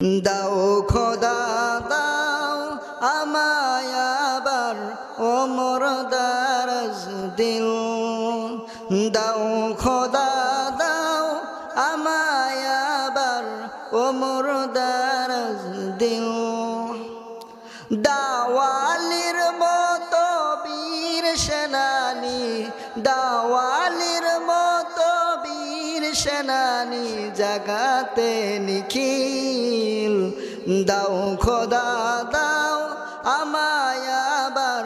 দাও খোদা দাও আমায় আবার ওমর দারাজ দিল। দাও খোদা দাও আমায় আবার ওমর দারাজ দিল। দাওয়ালির মতো বীর সেনানি, দাওয়ালির মতো বীর সেনানি জাগাতে নিখিল। দাও খোদা দাও আমায় আবার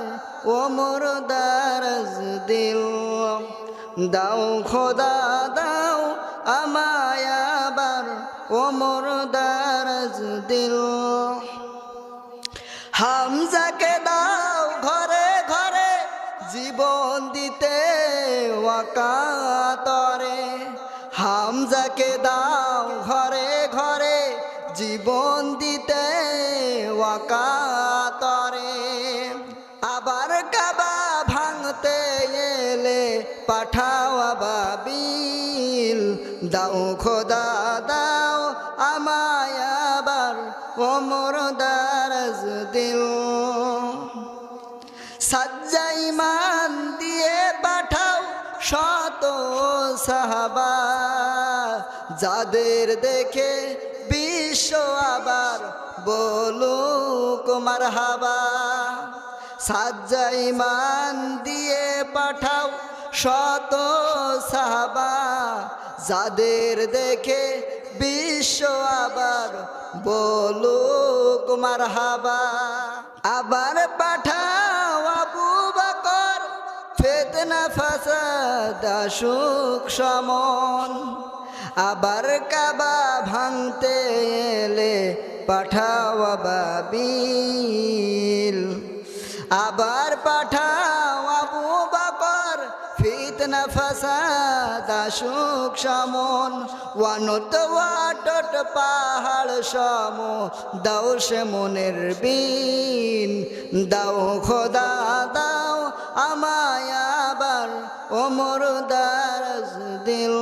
ওমর দারাজ দিল। দাও খোদা দাও আমায় আবার ওমর দারাজ দিল। হামজাকে দাও ঘরে ঘরে জীবন দিতে ওয়াকাতরে। হামজাকে দাও ঘরে ঘরে জীবন দিতে ওয়াকাতরে। আবার কাবা ভাঙতে এলে পাঠাও আবাবিল। দাও খোদা দাও আমায় আবার ওমর দারাজ দিল। সাজ্জা ইমান দিয়ে পাঠাও শত সাহাবা, যাদের দেখে বিশ্ব আবার বলুক মারহাবা। সাজ্জা ইমান দিয়ে পাঠাও শত সাহাবা, যাদের দেখে বিশ্ব আবার বলুক মারহাবা। আবার পাঠাও আবু বকর ফিতনা ফাসাদ আসুক সমন। আবার কাবা ভাঙতে এলে পাঠাও আবাবিল। আবার পাঠাও আবু বকর ফিতনা ফাসাদ আসুক সমন। ওয়ানত ওয়াটট পাহাড় সম দাও সে মনের বিন। দাও খোদা দাও আমায় আবার ওমর দারাজ দিল।